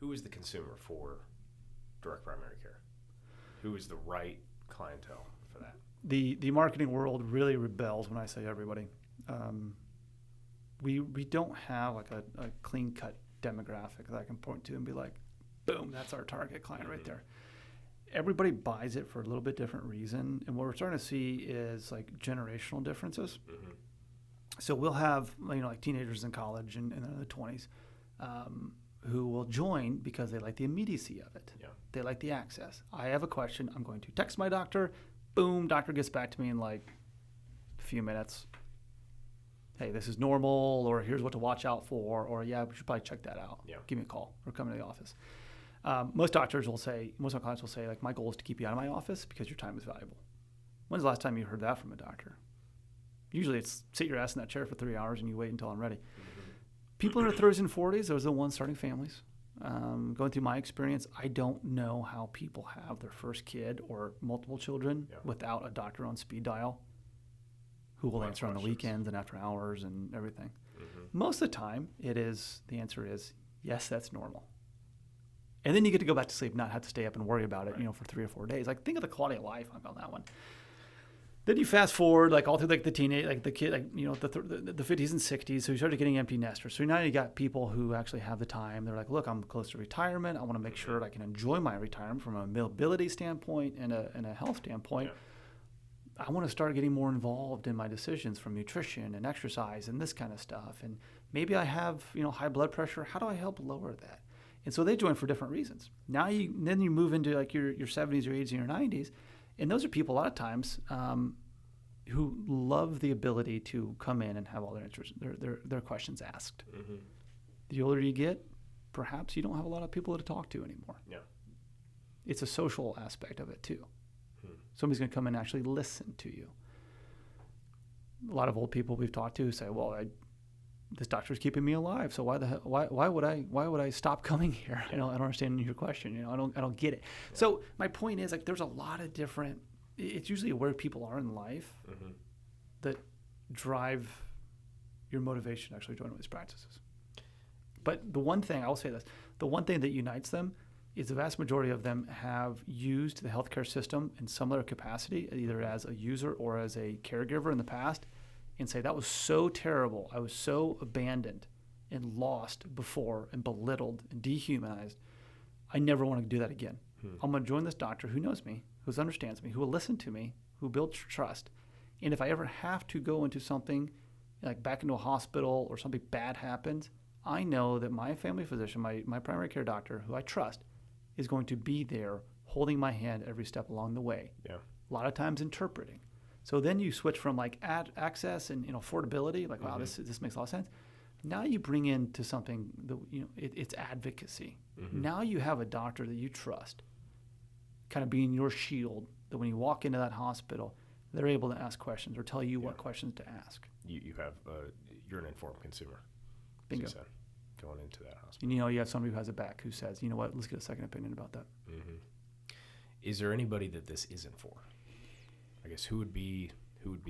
who is the consumer for direct primary care? Who is the right clientele for that? The marketing world really rebels when I say everybody. We don't have like a clean cut demographic that I can point to and be like, boom, that's our target client right there. Everybody buys it for a little bit different reason, and what we're starting to see is like generational differences. So we'll have like teenagers in college and in their 20s who will join because they like the immediacy of it. Yeah. They like the access. I have a question. I'm going to text my doctor. Boom, doctor gets back to me in like a few minutes. Hey, this is normal, or here's what to watch out for, or yeah, we should probably check that out. Yeah. Give me a call or come to the office. Most doctors will say, most of my clients will say, like, my goal is to keep you out of my office because your time is valuable. When's the last time you heard that from a doctor? Usually it's sit your ass in that chair for 3 hours and you wait until I'm ready. People in their 30s and 40s, those are the ones starting families. Going through my experience, I don't know how people have their first kid or multiple children without a doctor on speed dial who will answer on the weekends and after hours and everything. Most of the time, the answer is, yes, that's normal. And then you get to go back to sleep, not have to stay up and worry about it, for 3 or 4 days. Like, think of the quality of life on that one. Then you fast forward, like all through like the teenage, like the kid, like the 50s and 60s. So you started getting empty nesters. So now you got people who actually have the time. They're like, look, I'm close to retirement. I want to make sure that I can enjoy my retirement from a mobility standpoint and a health standpoint. I want to start getting more involved in my decisions from nutrition and exercise and this kind of stuff. And maybe I have high blood pressure. How do I help lower that? And so they join for different reasons. Then you move into like your 70s, your 80s, and your 90s. And those are people a lot of times who love the ability to come in and have all their answers, their questions asked. The older you get, perhaps you don't have a lot of people to talk to anymore. Yeah. It's a social aspect of it too. Somebody's going to come in and actually listen to you. A lot of old people we've talked to say, well, this doctor's keeping me alive, so why would I stop coming here? I don't understand your question. I don't get it. Yeah. So my point is, like, there's a lot of different. It's usually where people are in life that drive your motivation to actually join these practices. But the one thing I'll say the one thing that unites them is the vast majority of them have used the healthcare system in some other capacity, either as a user or as a caregiver in the past, and say, that was so terrible. I was so abandoned and lost before and belittled and dehumanized. I never want to do that again. I'm going to join this doctor who knows me, who understands me, who will listen to me, who builds trust. And if I ever have to go into something, like back into a hospital or something bad happens, I know that my family physician, my primary care doctor, who I trust, is going to be there holding my hand every step along the way. Yeah. A lot of times interpreting. So then you switch from like access and affordability, like, wow, this makes a lot of sense. Now you bring into something that it's advocacy. Now you have a doctor that you trust, kind of being your shield. That when you walk into that hospital, they're able to ask questions or tell you what questions to ask. You're an informed consumer. Bingo. As you said, going into that hospital. And you have somebody who has a back who says, you know what, let's get a second opinion about that. Is there anybody that this isn't for? I guess who would be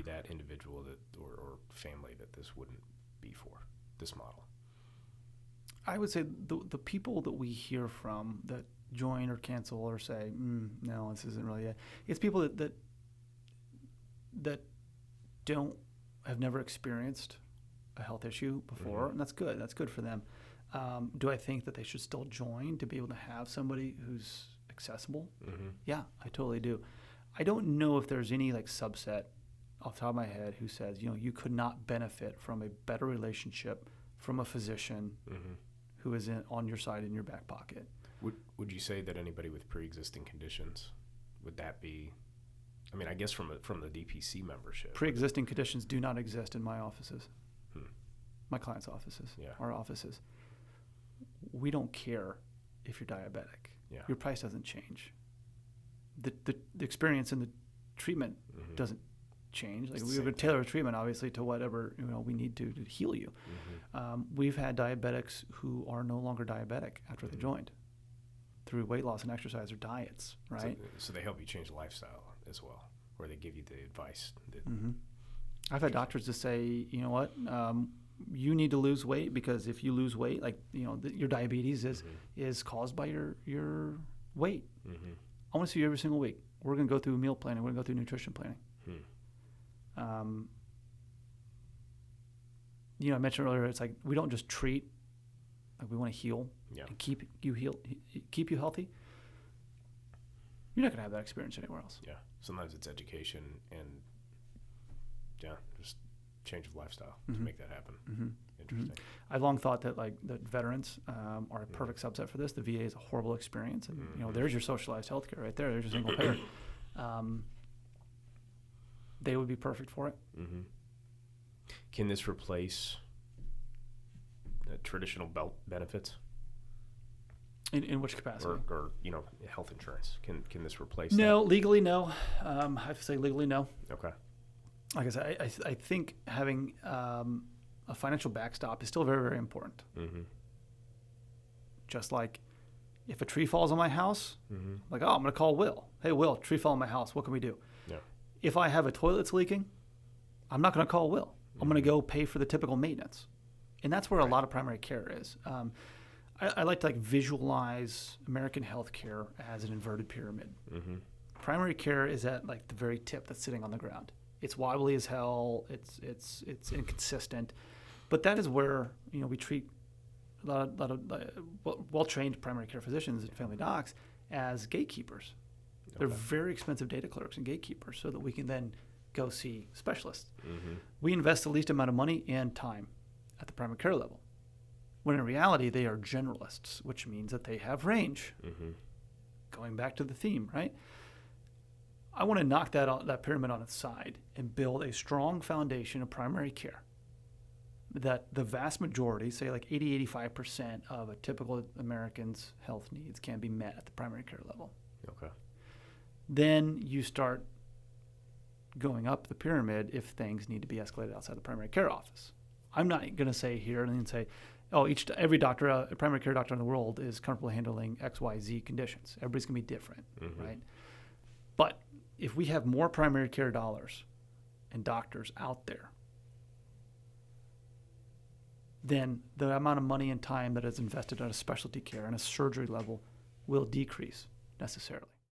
that individual that or family that this wouldn't be for, this model? I would say the people that we hear from that join or cancel or say, no, this isn't really it. It's people that have never experienced a health issue before, and that's good. That's good for them. Do I think that they should still join to be able to have somebody who's accessible? Yeah, I totally do. I don't know if there's any like subset off the top of my head who says, you could not benefit from a better relationship from a physician who is on your side in your back pocket. Would you say that anybody with pre-existing conditions, would that be, I mean, I guess from the DPC membership. Pre-existing conditions do not exist in my offices. My clients' offices, our offices. We don't care if you're diabetic. Yeah. Your price doesn't change. The experience and the treatment doesn't change. Like, we would tailor a treatment, obviously, to whatever we need to heal you. We've had diabetics who are no longer diabetic after they joined through weight loss and exercise or diets, right? So they help you change the lifestyle as well, or they give you the advice. I've had doctors just say, you know what, you need to lose weight because if you lose weight, like your diabetes is caused by your weight. Mm-hmm. I want to see you every single week. We're going to go through meal planning. We're going to go through nutrition planning. I mentioned earlier, it's like we don't just treat, like we want to heal and keep you healthy. You're not going to have that experience anywhere else. Yeah. Sometimes it's education and just change of lifestyle to make that happen. Mm-hmm. Interesting. Mm-hmm. I've long thought that that veterans are a perfect subset for this. The VA is a horrible experience, and there's your socialized healthcare right there. There's your single payer. They would be perfect for it. Mm-hmm. Can this replace traditional benefits? In which capacity? Or health insurance. Can this replace No, that? legally, no. I have to say legally, no. Okay. Like I said, I think having a financial backstop is still very, very important. Mm-hmm. Just like if a tree falls on my house, mm-hmm. I'm going to call Will. Hey, Will, tree fell on my house. What can we do? Yeah. If I have a toilet that's leaking, I'm not going to call Will. Mm-hmm. I'm going to go pay for the typical maintenance. And that's where a lot of primary care is. I like to visualize American healthcare as an inverted pyramid. Mm-hmm. Primary care is at the very tip that's sitting on the ground. It's wobbly as hell. It's inconsistent, but that is where we treat a lot of well-trained primary care physicians and family docs as gatekeepers. Okay. They're very expensive data clerks and gatekeepers, so that we can then go see specialists. Mm-hmm. We invest the least amount of money and time at the primary care level, when in reality they are generalists, which means that they have range. Mm-hmm. Going back to the theme, right? I want to knock that pyramid on its side and build a strong foundation of primary care that the vast majority, say 80-85% of a typical American's health needs can be met at the primary care level. Okay. Then you start going up the pyramid if things need to be escalated outside the primary care office. I'm not going to say here and say, every doctor, primary care doctor in the world is comfortable handling X, Y, Z conditions. Everybody's going to be different, mm-hmm. right? But if we have more primary care dollars and doctors out there, then the amount of money and time that is invested in a specialty care and a surgery level will decrease necessarily.